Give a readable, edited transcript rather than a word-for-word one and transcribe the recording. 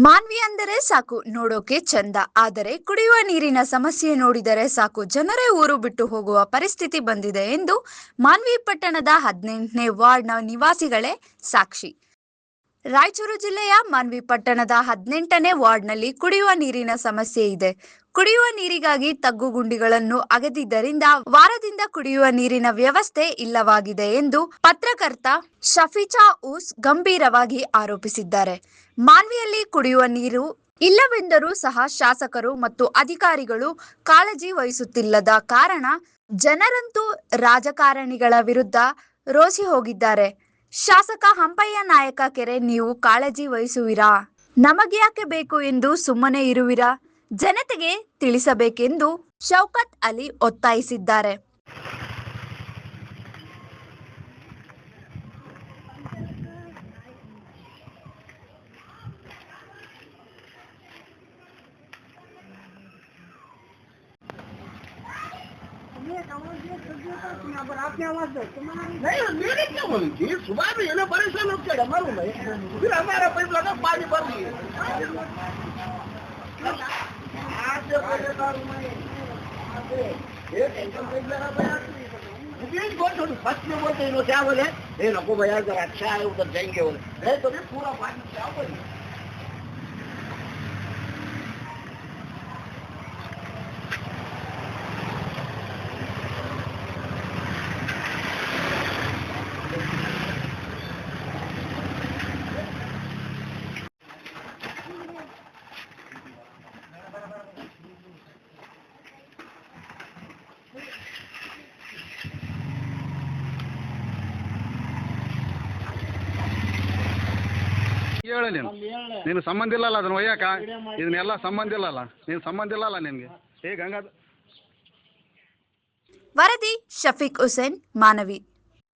ಮಾನ್ವಿ ಅಂದರೆ ಸಾಕು ನೋಡೋಕೆ ಚಂದ, ಆದರೆ ಕುಡಿಯುವ ನೀರಿನ ಸಮಸ್ಯೆ ನೋಡಿದರೆ ಸಾಕು ಜನರೇ ಊರು ಬಿಟ್ಟು ಹೋಗುವ ಪರಿಸ್ಥಿತಿ ಬಂದಿದೆ ಎಂದು ಮಾನ್ವಿ ಪಟ್ಟಣದ 18ನೇ ವಾರ್ಡ್ನ ನಿವಾಸಿಗಳೇ ಸಾಕ್ಷಿ. ರಾಯಚೂರು ಜಿಲ್ಲೆಯ ಮಾನ್ವಿ ಪಟ್ಟಣದ 18ನೇ ವಾರ್ಡ್ನಲ್ಲಿ ಕುಡಿಯುವ ನೀರಿನ ಸಮಸ್ಯೆ ಇದೆ. ಕುಡಿಯುವ ನೀರಿಗಾಗಿ ತಗ್ಗುಗುಂಡಿಗಳನ್ನು ಅಗೆದಿದ್ದರಿಂದ ವಾರದಿಂದ ಕುಡಿಯುವ ನೀರಿನ ವ್ಯವಸ್ಥೆ ಇಲ್ಲವಾಗಿದೆ ಎಂದು ಪತ್ರಕರ್ತ ಶಫೀಚಾ ಉಸ್ ಗಂಭೀರವಾಗಿ ಆರೋಪಿಸಿದ್ದಾರೆ. ಮಾನ್ವಿಯಲ್ಲಿ ಕುಡಿಯುವ ನೀರು ಇಲ್ಲವೆಂದರೂ ಸಹ ಶಾಸಕರು ಮತ್ತು ಅಧಿಕಾರಿಗಳು ಕಾಳಜಿ ವಹಿಸುತ್ತಿಲ್ಲದ ಕಾರಣ ಜನರಂತೂ ರಾಜಕಾರಣಿಗಳ ವಿರುದ್ಧ ರೋಸಿ ಹೋಗಿದ್ದಾರೆ. ಶಾಸಕ ಹಂಪಯ್ಯ ನಾಯಕ ಕೆರೆ ನೀವು ಕಾಳಜಿ ವಹಿಸುವಿರಾ? ನಮಗ್ಯಾಕೆ ಬೇಕು ಎಂದು ಸುಮ್ಮನೆ ಇರುವಿರಾ? ಜನತೆಗೆ ತಿಳಿಸಬೇಕೆಂದು ಶೌಕತ್ ಅಲಿ ಒತ್ತಾಯಿಸಿದ್ದಾರೆ. मेरे क्या बोली सुबह में ये परेशान हो गया मालूम है, फिर हमारा पाइप लगा पानी भर दिए फर्स्ट में बोलते इन्हों क्या बोले ये नको भैया जरा अच्छा है उधर जाएंगे बोले नहीं तो पूरा पानी क्या बोले ಹೇಳಿ ನೀನು ಸಂಬಂಧ ಇಲ್ಲಲ್ಲ ಅದನ್ನ ಒಯ್ಯಾಕ ಇದನ್ನೆಲ್ಲ ಸಂಬಂಧ ಇಲ್ಲಲ್ಲ ನೀನು ಸಂಬಂಧ ಇಲ್ಲಲ್ಲ ನಿನಗೆ ಹೇಗೆ ಹಂಗಾದ. ವರದಿ ಶಫೀಕ್ ಹುಸೇನ್, ಮಾನವಿ.